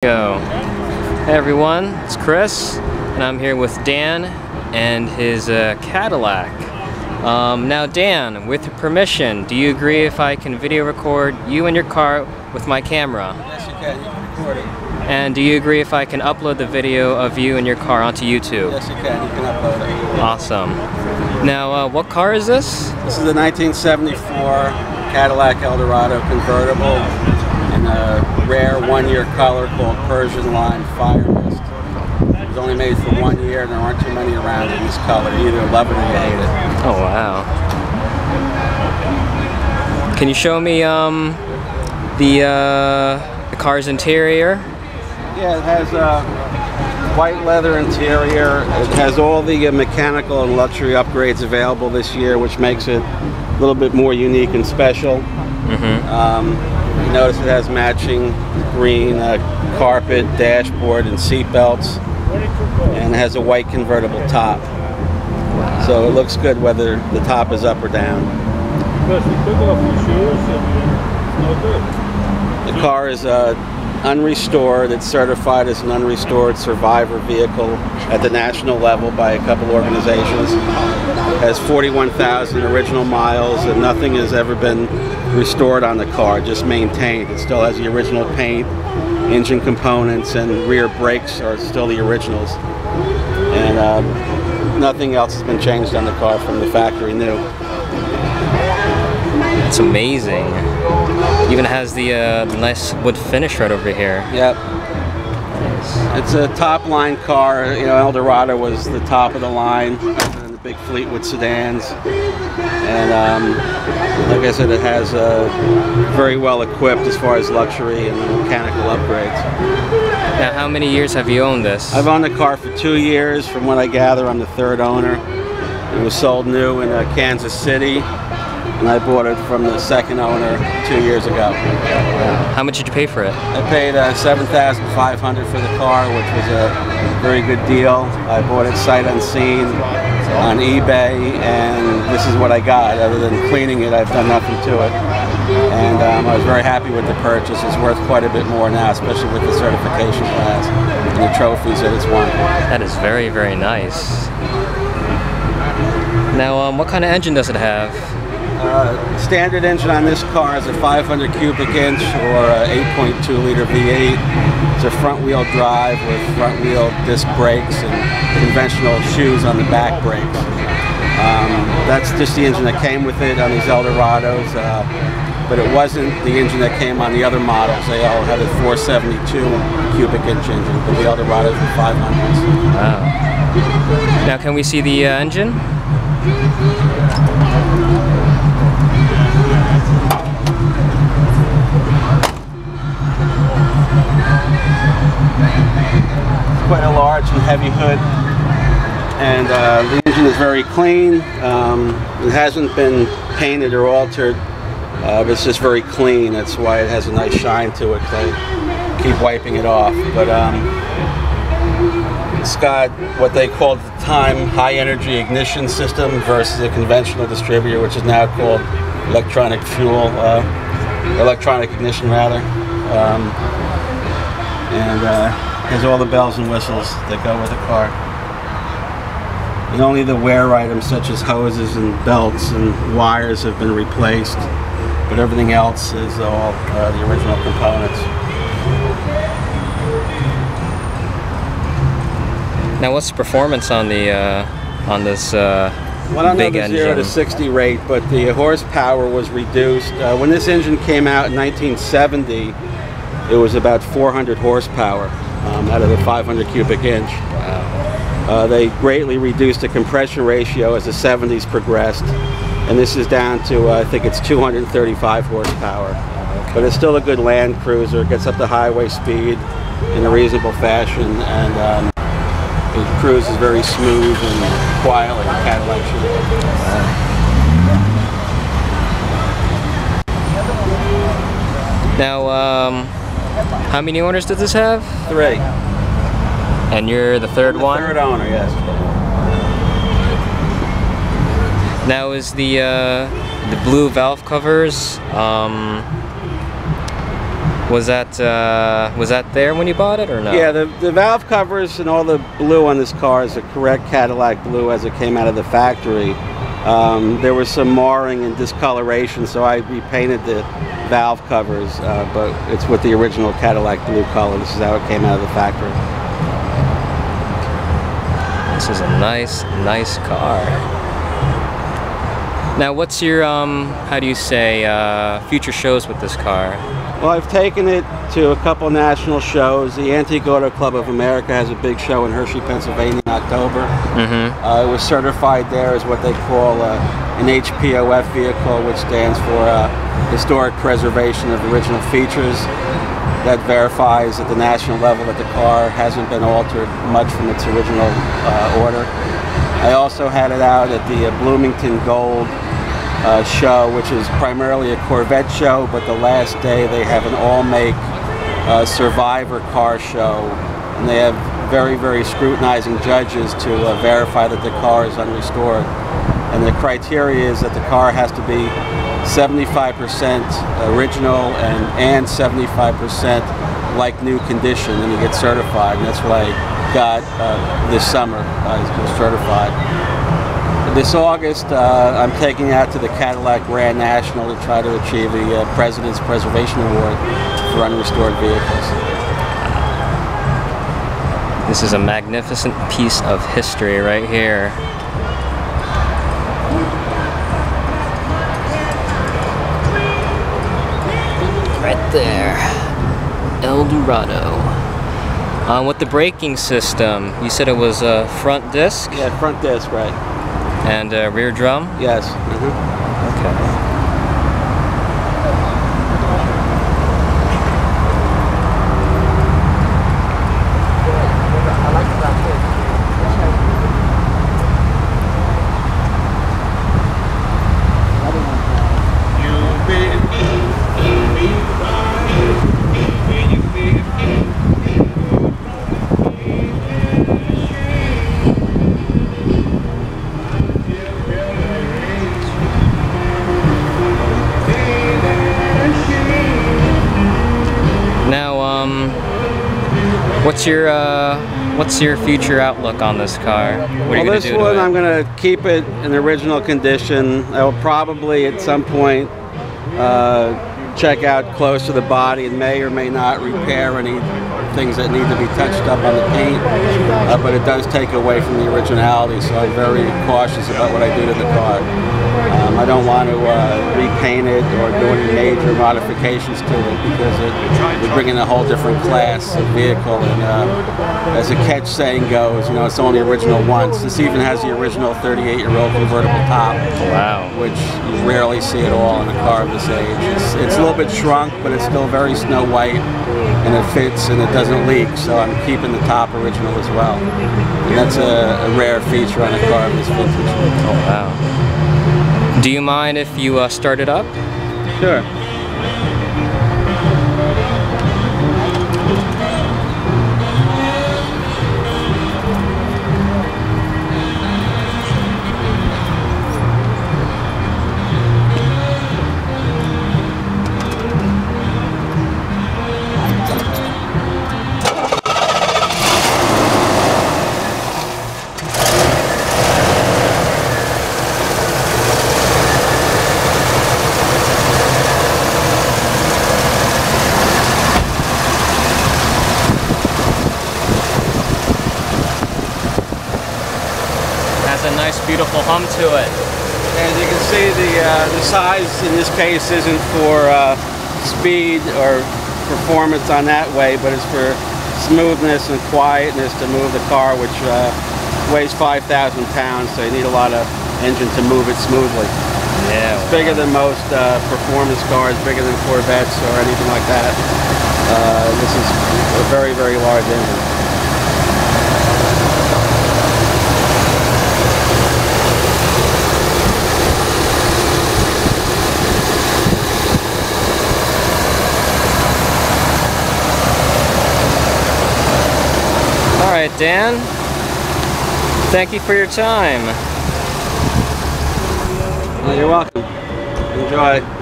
Go. Hey everyone, it's Chris, and I'm here with Dan and his Cadillac. Now Dan, with your permission, do you agree if I can video record you and your car with my camera? Yes, you can. You can record it. And do you agree if I can upload the video of you and your car onto YouTube? Yes, you can. You can upload it. Awesome. Now, what car is this? This is a 1974 Cadillac Eldorado Convertible in a rare one-year color called Persian Lime Fire Mist. It was only made for 1 year, and there aren't too many around in this color. You either love it or you hate it. Oh wow. Can you show me the car's interior? Yeah, it has a white leather interior. It has all the mechanical and luxury upgrades available this year, which makes it a little bit more unique and special. You notice it has matching green carpet, dashboard, and seat belts, and it has a white convertible top. So it looks good whether the top is up or down. The car is unrestored. It's certified as an unrestored survivor vehicle at the national level by a couple organizations. It has 41,000 original miles, and nothing has ever been restored on the car, just maintained. It still has the original paint, engine components, and rear brakes are still the originals. And nothing else has been changed on the car from the factory new. It's amazing. Even has the nice wood finish right over here. Yep. It's a top line car. You know, Eldorado was the top of the line, and the big Fleetwood Sedans. And like I said, it has very well equipped as far as luxury and mechanical upgrades. Now, how many years have you owned this? I've owned the car for 2 years. From what I gather, I'm the third owner. It was sold new in Kansas City, and I bought it from the second owner 2 years ago. How much did you pay for it? I paid $7,500 for the car, which was a very good deal. I bought it sight unseen on eBay, and this is what I got. Other than cleaning it, I've done nothing to it. And I was very happy with the purchase. It's worth quite a bit more now, especially with the certification class and the trophies that it's won. That is very, very nice. Now, what kind of engine does it have? Standard engine on this car is a 500 cubic inch or a 8.2 liter V8. It's a front wheel drive with front wheel disc brakes and conventional shoes on the back brakes. That's just the engine that came with it on these Eldorados, but it wasn't the engine that came on the other models. They all had a 472 cubic inch engine, but the Eldorados were 500s. Wow. Now, can we see the engine? Quite a large and heavy hood, and the engine is very clean. It hasn't been painted or altered, but it's just very clean. That's why it has a nice shine to it. I keep wiping it off, but it's got what they called at the time high energy ignition system versus a conventional distributor, which is now called electronic ignition rather, and has all the bells and whistles that go with the car. And only the wear items such as hoses and belts and wires have been replaced, but everything else is all the original components. Now, what's the performance on the this Well, I don't know the 0 to 60 rate, but the horsepower was reduced. When this engine came out in 1970, it was about 400 horsepower out of the 500 cubic inch. Wow. They greatly reduced the compression ratio as the 70s progressed, and this is down to I think it's 235 horsepower. Okay. But it's still a good land cruiser. It gets up to highway speed in a reasonable fashion, and the cruise is very smooth and quiet like a Cadillac should. Now, how many owners does this have? 3. And you're the third one? Third owner, yes. Now, is the blue valve covers Was that there when you bought it or no? Yeah, the valve covers and all the blue on this car is the correct Cadillac blue as it came out of the factory. There was some marring and discoloration, so I repainted the valve covers, but it's with the original Cadillac blue color. This is how it came out of the factory. This is a nice car. Now, what's your, how do you say, future shows with this car? Well, I've taken it to a couple national shows. The Antique Auto Club of America has a big show in Hershey, Pennsylvania in October. It was certified there as what they call an HPOF vehicle, which stands for Historic Preservation of Original Features. That verifies at the national level that the car hasn't been altered much from its original order. I also had it out at the Bloomington Gold show, which is primarily a Corvette show, but the last day they have an all-make survivor car show, and they have very scrutinizing judges to verify that the car is unrestored. And the criteria is that the car has to be 75% original and 75% like new condition, and you get certified. And that's what I got this summer. I was certified. This August, I'm taking out to the Cadillac Grand National to try to achieve the President's Preservation Award for unrestored vehicles. This is a magnificent piece of history right here. Right there, Eldorado. With the braking system, you said it was a front disc? Yeah, front disc, right. And rear drum? Yes. Okay. What's your future outlook on this car? What are you going to do to it? This one, I'm going to keep it in original condition. I will probably at some point check out close to the body and may or may not repair any things that need to be touched up on the paint, but it does take away from the originality, so I'm very cautious about what I do to the car. I don't want to repaint it or do any major modifications to it because we bring in a whole different class of vehicle, and as the catch saying goes, you know, it's only original once. This even has the original 38-year-old convertible top. Wow. Which you rarely see at all in a car of this age. It's a little bit shrunk, but it's still very Snow White, and it fits and it doesn't leak, so I'm keeping the top original as well. And that's a rare feature on a car of this vintage. Oh, wow. Do you mind if you start it up? Sure. A nice beautiful hum to it. As you can see, the size in this case isn't for speed or performance on that way, but it's for smoothness and quietness to move the car, which weighs 5,000 pounds, so you need a lot of engine to move it smoothly. Yeah. It's bigger than most performance cars, bigger than Corvettes or anything like that. This is a very large engine. All right, Dan, thank you for your time. Well, you're welcome. Enjoy.